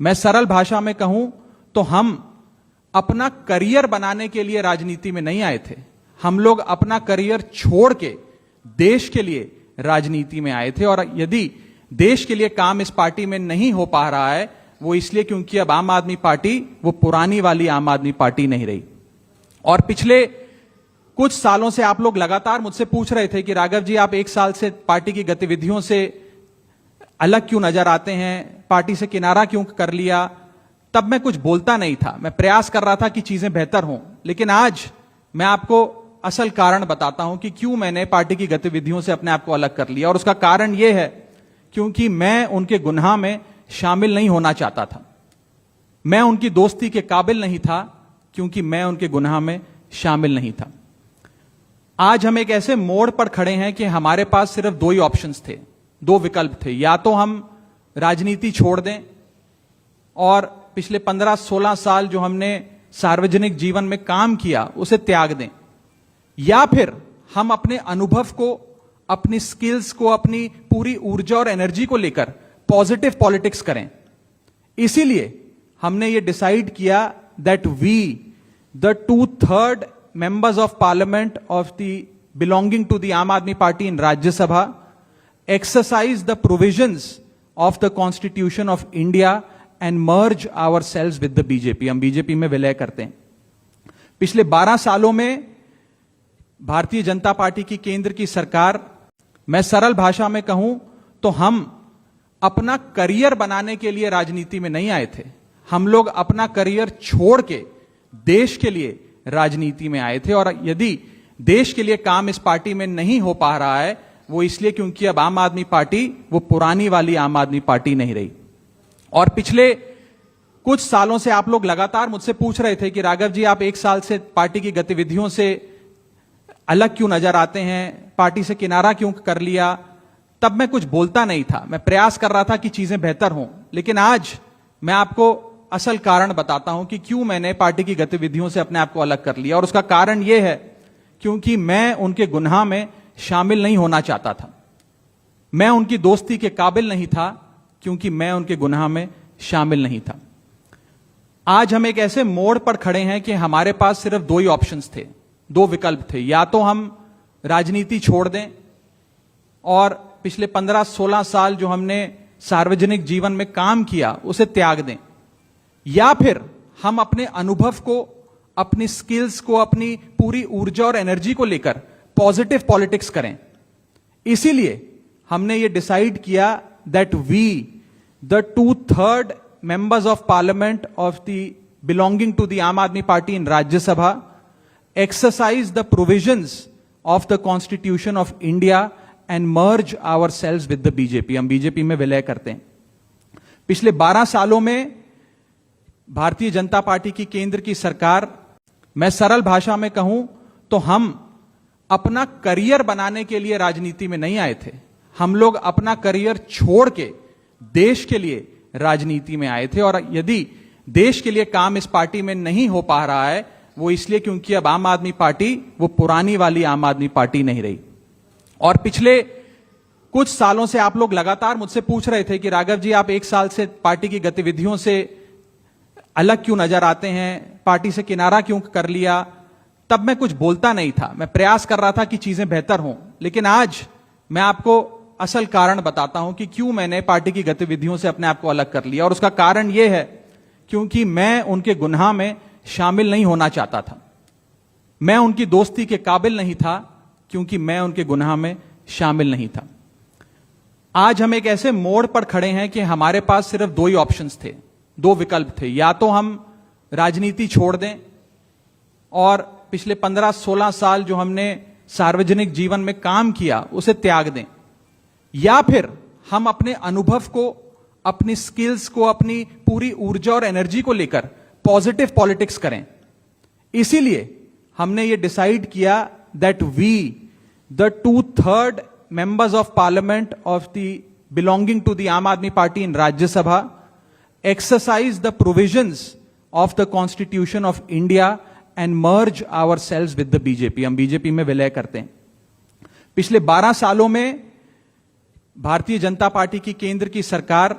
मैं सरल भाषा में कहूं तो हम अपना करियर बनाने के लिए राजनीति में नहीं आए थे। हम लोग अपना करियर छोड़ के देश के लिए राजनीति में आए थे। और यदि देश के लिए काम इस पार्टी में नहीं हो पा रहा है, वो इसलिए क्योंकि अब आम आदमी पार्टी वो पुरानी वाली आम आदमी पार्टी नहीं रही। और पिछले कुछ सालों से आप लोग लगातार मुझसे पूछ रहे थे कि राघव जी, आप एक साल से पार्टी की गतिविधियों से अलग क्यों नजर आते हैं, पार्टी से किनारा क्यों कर लिया। तब मैं कुछ बोलता नहीं था, मैं प्रयास कर रहा था कि चीजें बेहतर हों। लेकिन आज मैं आपको असल कारण बताता हूं कि क्यों मैंने पार्टी की गतिविधियों से अपने आप को अलग कर लिया। और उसका कारण यह है क्योंकि मैं उनके गुनाह में शामिल नहीं होना चाहता था। मैं उनकी दोस्ती के काबिल नहीं था क्योंकि मैं उनके गुनाह में शामिल नहीं था। आज हम एक ऐसे मोड़ पर खड़े हैं कि हमारे पास सिर्फ दो ही ऑप्शंस थे, दो विकल्प थे। या तो हम राजनीति छोड़ दें और पिछले 15-16 साल जो हमने सार्वजनिक जीवन में काम किया उसे त्याग दें, या फिर हम अपने अनुभव को, अपनी स्किल्स को, अपनी पूरी ऊर्जा और एनर्जी को लेकर पॉजिटिव पॉलिटिक्स करें। इसीलिए हमने ये डिसाइड किया that we the 2/3 members of parliament of the belonging to the Aam Aadmi Party in Rajya Sabha exercise the provisions of the Constitution of India and merge ourselves with the BJP। हम BJP में विलय करते हैं। पिछले 12 सालों में Bharatiya Janata party की केंद्र की सरकार, मैं सरल भाषा में कहूं तो हम अपना करियर बनाने के लिए राजनीति में नहीं आए थे। हम लोग अपना करियर छोड़ के देश के लिए राजनीति में आए थे। और यदि देश के लिए काम इस पार्टी में नहीं हो पा रहा है, वो इसलिए क्योंकि अब आम आदमी पार्टी वो पुरानी वाली आम आदमी पार्टी नहीं रही। और पिछले कुछ सालों से आप लोग लगातार मुझसे पूछ रहे थे कि राघव जी, आप एक साल से पार्टी की गतिविधियों से अलग क्यों नजर आते हैं, पार्टी से किनारा क्यों कर लिया। तब मैं कुछ बोलता नहीं था, मैं प्रयास कर रहा था कि चीजें बेहतर हों। लेकिन आज मैं आपको असल कारण बताता हूं कि क्यों मैंने पार्टी की गतिविधियों से अपने आप को अलग कर लिया। और उसका कारण यह है क्योंकि मैं उनके गुनाह में शामिल नहीं होना चाहता था। मैं उनकी दोस्ती के काबिल नहीं था क्योंकि मैं उनके गुनाह में शामिल नहीं था। आज हम एक ऐसे मोड़ पर खड़े हैं कि हमारे पास सिर्फ दो ही ऑप्शंस थे, दो विकल्प थे। या तो हम राजनीति छोड़ दें और पिछले 15-16 साल जो हमने सार्वजनिक जीवन में काम किया उसे त्याग दें, या फिर हम अपने अनुभव को, अपनी स्किल्स को, अपनी पूरी ऊर्जा और एनर्जी को लेकर पॉजिटिव पॉलिटिक्स करें। इसीलिए हमने ये डिसाइड किया that we the 2/3 members of parliament of the belonging to the Aam Aadmi Party in Rajya Sabha exercise the provisions of the Constitution of India and merge ourselves with the BJP। हम BJP में विलय करते हैं। पिछले 12 सालों में Bharatiya Janata party की केंद्र की सरकार, मैं सरल भाषा में कहूं तो हम अपना करियर बनाने के लिए राजनीति में नहीं आए थे। हम लोग अपना करियर छोड़ के देश के लिए राजनीति में आए थे। और यदि देश के लिए काम इस पार्टी में नहीं हो पा रहा है, वो इसलिए क्योंकि अब आम आदमी पार्टी वो पुरानी वाली आम आदमी पार्टी नहीं रही। और पिछले कुछ सालों से आप लोग लगातार मुझसे पूछ रहे थे कि राघव जी, आप एक साल से पार्टी की गतिविधियों से अलग क्यों नजर आते हैं, पार्टी से किनारा क्यों कर लिया। तब मैं कुछ बोलता नहीं था, मैं प्रयास कर रहा था कि चीजें बेहतर हों। लेकिन आज मैं आपको असल कारण बताता हूं कि क्यों मैंने पार्टी की गतिविधियों से अपने आप को अलग कर लिया। और उसका कारण यह है क्योंकि मैं उनके गुनाह में शामिल नहीं होना चाहता था। मैं उनकी दोस्ती के काबिल नहीं था क्योंकि मैं उनके गुनाह में शामिल नहीं था। आज हम एक ऐसे मोड़ पर खड़े हैं कि हमारे पास सिर्फ दो ही ऑप्शंस थे, दो विकल्प थे। या तो हम राजनीति छोड़ दें और पिछले 15-16 साल जो हमने सार्वजनिक जीवन में काम किया उसे त्याग दें, या फिर हम अपने अनुभव को, अपनी स्किल्स को, अपनी पूरी ऊर्जा और एनर्जी को लेकर पॉजिटिव पॉलिटिक्स करें। इसीलिए हमने ये डिसाइड किया that we the 2/3 members of parliament of the belonging to the Aam Aadmi Party in Rajya Sabha exercise the provisions of the Constitution of India and merge ourselves with the BJP। हम BJP में विलय करते हैं। पिछले 12 सालों में Bharatiya Janata party की केंद्र की सरकार